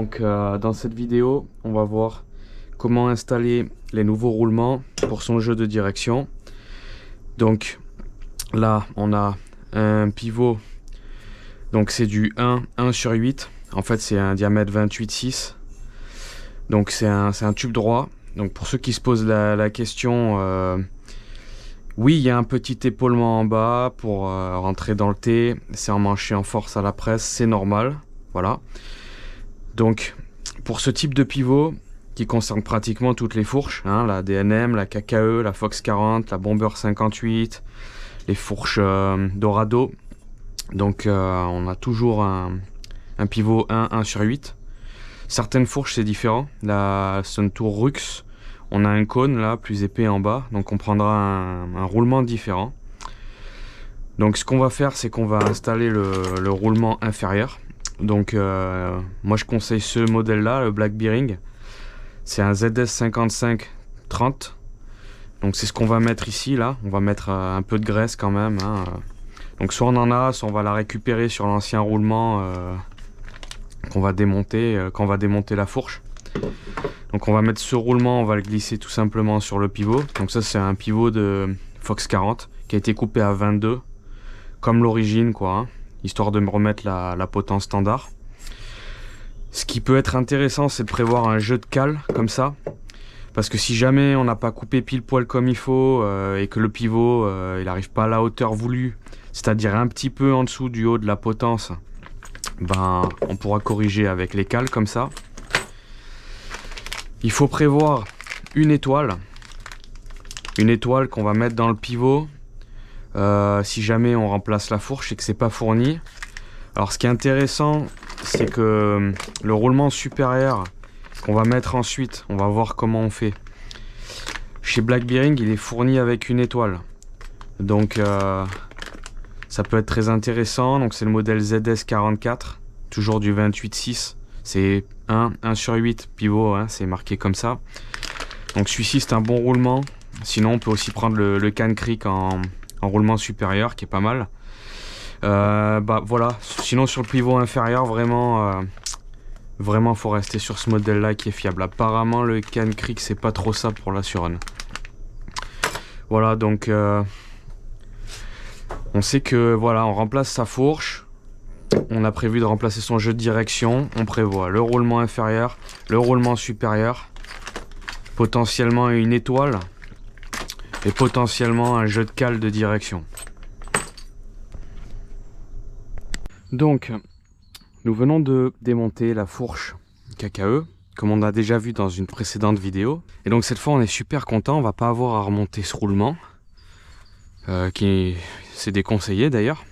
Donc dans cette vidéo, on va voir comment installer les nouveaux roulements pour son jeu de direction. Donc là, on a un pivot. Donc c'est du 1/8. En fait, c'est un diamètre 28,6. Donc c'est un tube droit. Donc pour ceux qui se posent la question, oui, il y a un petit épaulement en bas pour rentrer dans le T. C'est emmanché en force à la presse, c'est normal. Voilà. Donc pour ce type de pivot qui concerne pratiquement toutes les fourches, hein, la DNM, la KKE, la Fox 40, la Bomber 58, les fourches Dorado. Donc on a toujours un pivot 1/8. Certaines fourches c'est différent. La Suntour Rux, on a un cône là plus épais en bas, donc on prendra un roulement différent. Donc ce qu'on va faire, c'est qu'on va installer le roulement inférieur. Donc moi je conseille ce modèle là, le Black Bearing. C'est un ZS5530. Donc c'est ce qu'on va mettre ici là. On va mettre un peu de graisse quand même, hein. Donc soit on en a, soit on va la récupérer sur l'ancien roulement qu'on va démonter quand on va démonter la fourche. Donc on va mettre ce roulement, on va le glisser tout simplement sur le pivot. Donc ça c'est un pivot de Fox 40 qui a été coupé à 22 comme l'origine quoi, hein, histoire de me remettre la potence standard. Ce qui peut être intéressant, c'est de prévoir un jeu de cale comme ça, parce que si jamais on n'a pas coupé pile poil comme il faut et que le pivot il n'arrive pas à la hauteur voulue, c'est-à-dire un petit peu en dessous du haut de la potence, ben on pourra corriger avec les cales comme ça. Il faut prévoir une étoile qu'on va mettre dans le pivot si jamais on remplace la fourche et que c'est pas fourni. Alors ce qui est intéressant, c'est que le roulement supérieur qu'on va mettre ensuite, on va voir comment on fait. Chez Black Bearing, il est fourni avec une étoile. Donc ça peut être très intéressant. Donc c'est le modèle ZS44, toujours du 28,6. C'est 1/8 pivot, hein, c'est marqué comme ça. Donc celui-ci c'est un bon roulement. Sinon on peut aussi prendre le Can Creek en roulement supérieur qui est pas mal. Bah voilà, sinon sur le pivot inférieur vraiment faut rester sur ce modèle là qui est fiable. Apparemment le Can Creek c'est pas trop ça pour la Surrun. Voilà, donc on sait que voilà, on remplace sa fourche. On a prévu de remplacer son jeu de direction. On prévoit le roulement inférieur, le roulement supérieur, potentiellement une étoile et potentiellement un jeu de cale de direction. Donc, nous venons de démonter la fourche KKE, comme on a déjà vu dans une précédente vidéo. Et donc cette fois, on est super content, on va pas avoir à remonter ce roulement, qui c'est déconseillé d'ailleurs.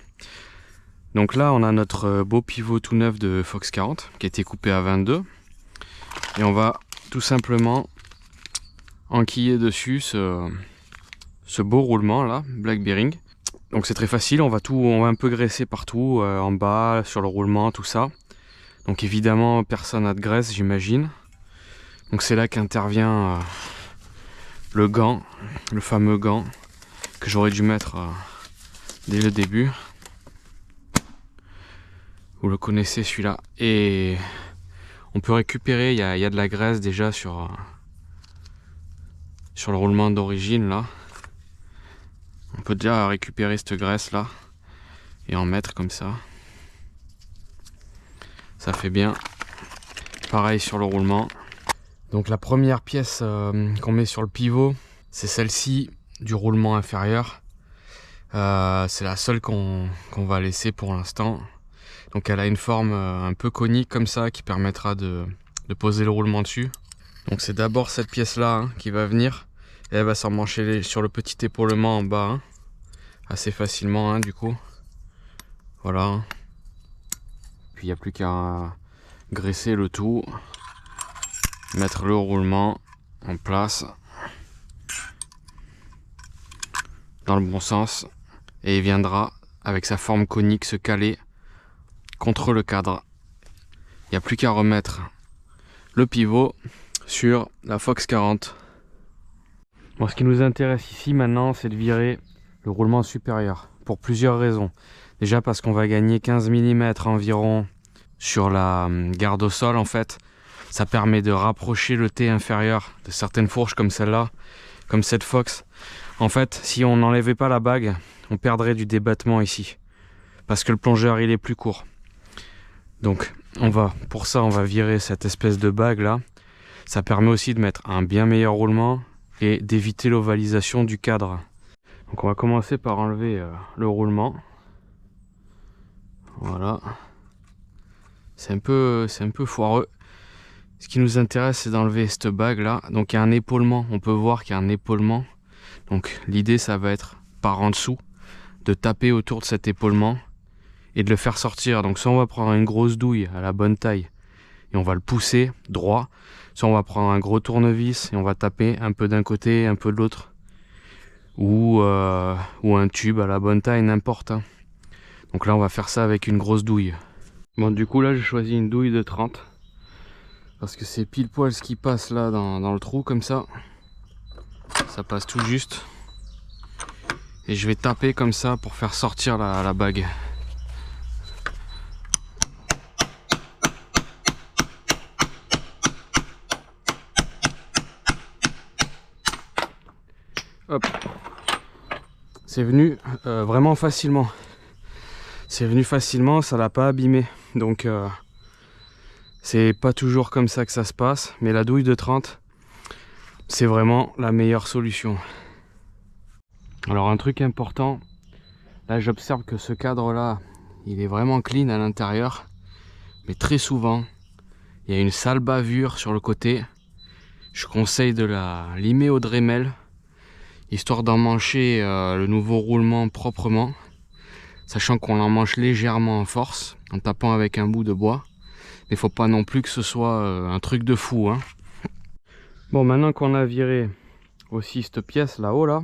Donc là, on a notre beau pivot tout neuf de Fox 40, qui a été coupé à 22. Et on va tout simplement enquiller dessus ce beau roulement là, Black Bearing. Donc c'est très facile, on va un peu graisser partout, en bas, sur le roulement, tout ça. Donc évidemment, personne n'a de graisse, j'imagine. Donc c'est là qu'intervient le gant, le fameux gant, que j'aurais dû mettre dès le début. Vous le connaissez celui-là. Et on peut récupérer, il y a de la graisse déjà sur le roulement d'origine là. On peut déjà récupérer cette graisse là et en mettre comme ça. Ça fait bien. Pareil sur le roulement. Donc la première pièce qu'on met sur le pivot, c'est celle-ci du roulement inférieur. C'est la seule qu'on va laisser pour l'instant. Donc elle a une forme un peu conique comme ça qui permettra de poser le roulement dessus. Donc c'est d'abord cette pièce là, hein, qui va venir. Et elle va s'emmancher sur le petit épaulement en bas, hein, assez facilement, hein, du coup. Voilà. Puis il n'y a plus qu'à graisser le tout. Mettre le roulement en place. Dans le bon sens. Et il viendra, avec sa forme conique, se caler contre le cadre. Il n'y a plus qu'à remettre le pivot sur la Fox 40. Bon, ce qui nous intéresse ici maintenant, c'est de virer le roulement supérieur pour plusieurs raisons. Déjà parce qu'on va gagner 15 mm environ sur la garde au sol en fait. Ça permet de rapprocher le T inférieur de certaines fourches comme celle-là, comme cette Fox. En fait, si on n'enlevait pas la bague, on perdrait du débattement ici. Parce que le plongeur il est plus court. Donc pour ça on va virer cette espèce de bague là. Ça permet aussi de mettre un bien meilleur roulement et d'éviter l'ovalisation du cadre. Donc on va commencer par enlever le roulement. Voilà. C'est un peu foireux. Ce qui nous intéresse, c'est d'enlever cette bague là. Donc il y a un épaulement, on peut voir qu'il y a un épaulement. Donc l'idée, ça va être par en dessous, de taper autour de cet épaulement et de le faire sortir. Donc soit on va prendre une grosse douille à la bonne taille et on va le pousser droit, soit on va prendre un gros tournevis et on va taper un peu d'un côté, un peu de l'autre. Ou un tube à la bonne taille, n'importe. Hein. Donc là, on va faire ça avec une grosse douille. Bon, du coup, là, j'ai choisi une douille de 30. Parce que c'est pile poil ce qui passe là dans le trou comme ça. Ça passe tout juste. Et je vais taper comme ça pour faire sortir la bague. Hop. C'est venu vraiment facilement. C'est venu facilement, ça l'a pas abîmé. Donc c'est pas toujours comme ça que ça se passe. Mais la douille de 30, c'est vraiment la meilleure solution. Alors un truc important, là j'observe que ce cadre là, il est vraiment clean à l'intérieur. Mais très souvent, il y a une sale bavure sur le côté. Je conseille de la limer au Dremel, histoire d'emmancher le nouveau roulement proprement. Sachant qu'on l'emmanche légèrement en force, en tapant avec un bout de bois. Mais faut pas non plus que ce soit un truc de fou. Hein. Bon, maintenant qu'on a viré aussi cette pièce là-haut, là,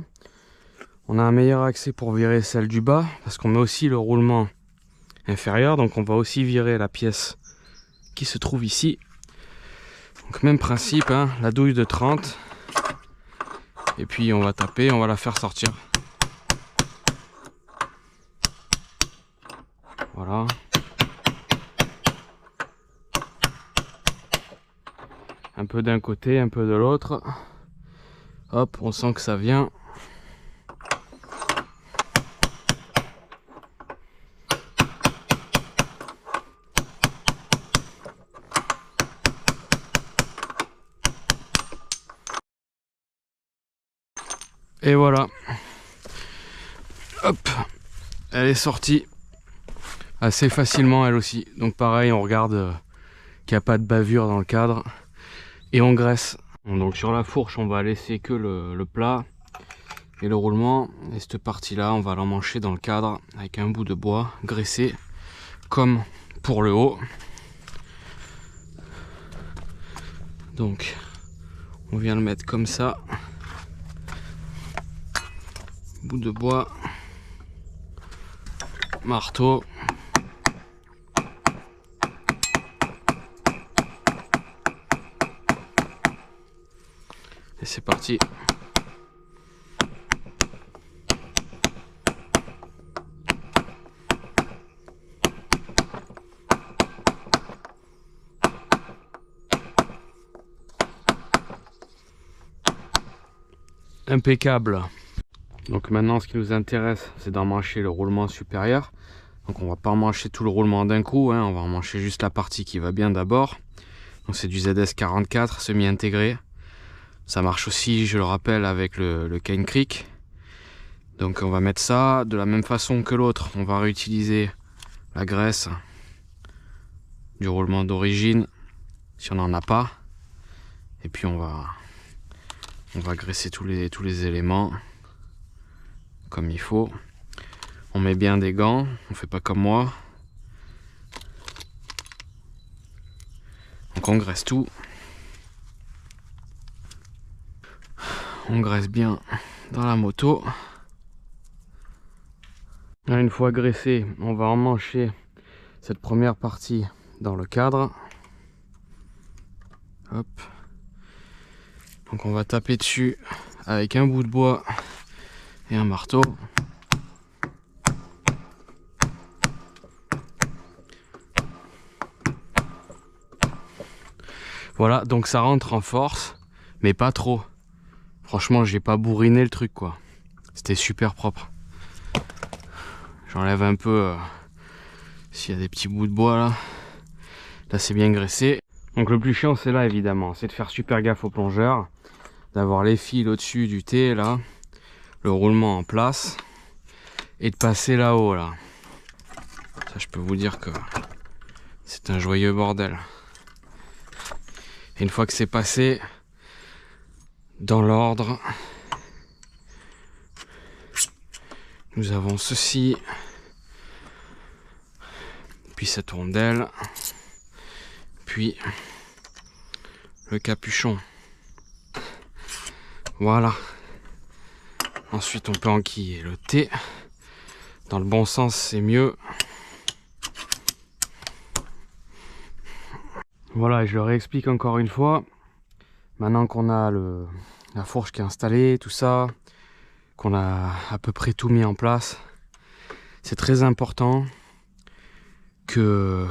on a un meilleur accès pour virer celle du bas. Parce qu'on met aussi le roulement inférieur. Donc on va aussi virer la pièce qui se trouve ici. Donc même principe, hein, la douille de 30. Et puis on va taper, on va la faire sortir. Voilà. Un peu d'un côté, un peu de l'autre. Hop, on sent que ça vient. Et voilà. Hop, elle est sortie. Assez facilement elle aussi. Donc pareil, on regarde qu'il n'y a pas de bavure dans le cadre. Et on graisse. Donc sur la fourche, on va laisser que le plat et le roulement. Et cette partie-là, on va l'emmancher dans le cadre avec un bout de bois graissé, comme pour le haut. Donc, on vient le mettre comme ça. Bout de bois, marteau. Et c'est parti. Impeccable. Donc maintenant ce qui nous intéresse, c'est d'emmancher le roulement supérieur. Donc on va pas emmancher tout le roulement d'un coup, hein. On va emmancher juste la partie qui va bien d'abord. Donc c'est du ZS44 semi-intégré. Ça marche aussi, je le rappelle, avec le Cane Creek. Donc on va mettre ça de la même façon que l'autre. On va réutiliser la graisse du roulement d'origine si on n'en a pas. Et puis on va graisser tous les éléments comme il faut. On met bien des gants, on fait pas comme moi. Donc on graisse tout. On graisse bien dans la moto. Une fois graissé, on va emmancher cette première partie dans le cadre. Hop. Donc on va taper dessus avec un bout de bois et un marteau. Voilà, donc ça rentre en force, mais pas trop. Franchement, j'ai pas bourriné le truc, quoi. C'était super propre. J'enlève un peu s'il y a des petits bouts de bois là. Là, c'est bien graissé. Donc le plus chiant, c'est là, évidemment. C'est de faire super gaffe au plongeur. D'avoir les fils au-dessus du thé, là. Le roulement en place. Et de passer là-haut, là. Ça, je peux vous dire que c'est un joyeux bordel. Et une fois que c'est passé, dans l'ordre, nous avons ceci, puis cette rondelle, puis le capuchon. Voilà. Ensuite, on peut enquiller le thé. Dans le bon sens, c'est mieux. Voilà, et je le réexplique encore une fois. Maintenant qu'on a la fourche qui est installée, tout ça, qu'on a à peu près tout mis en place, c'est très important que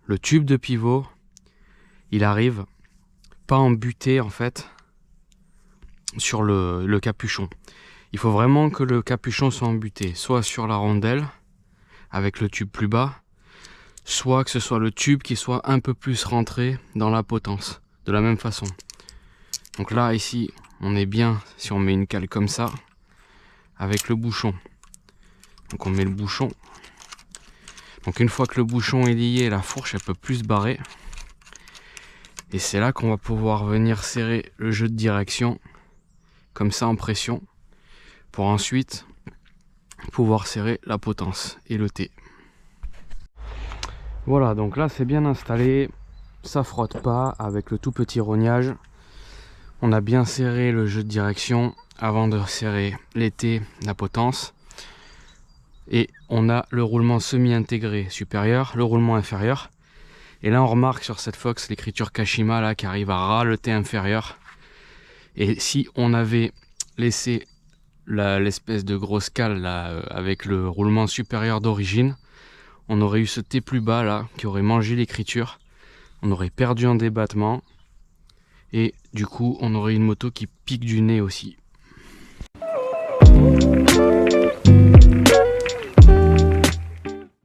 le tube de pivot, il arrive pas embuté en fait sur le capuchon. Il faut vraiment que le capuchon soit embuté, soit sur la rondelle avec le tube plus bas, soit que ce soit le tube qui soit un peu plus rentré dans la potence, de la même façon. Donc là, ici, on est bien si on met une cale comme ça, avec le bouchon. Donc on met le bouchon. Donc une fois que le bouchon est lié, la fourche, elle peut plus se barrer. Et c'est là qu'on va pouvoir venir serrer le jeu de direction, comme ça en pression, pour ensuite pouvoir serrer la potence et le thé. Voilà, donc là c'est bien installé, ça frotte pas avec le tout petit rognage. On a bien serré le jeu de direction avant de serrer les thés, la potence. Et on a le roulement semi-intégré supérieur, le roulement inférieur. Et là on remarque sur cette Fox l'écriture Kashima là qui arrive à ras le thé inférieur. Et si on avait laissé l'espèce de grosse cale là avec le roulement supérieur d'origine, on aurait eu ce thé plus bas là qui aurait mangé l'écriture. On aurait perdu en débattement et du coup on aurait une moto qui pique du nez aussi.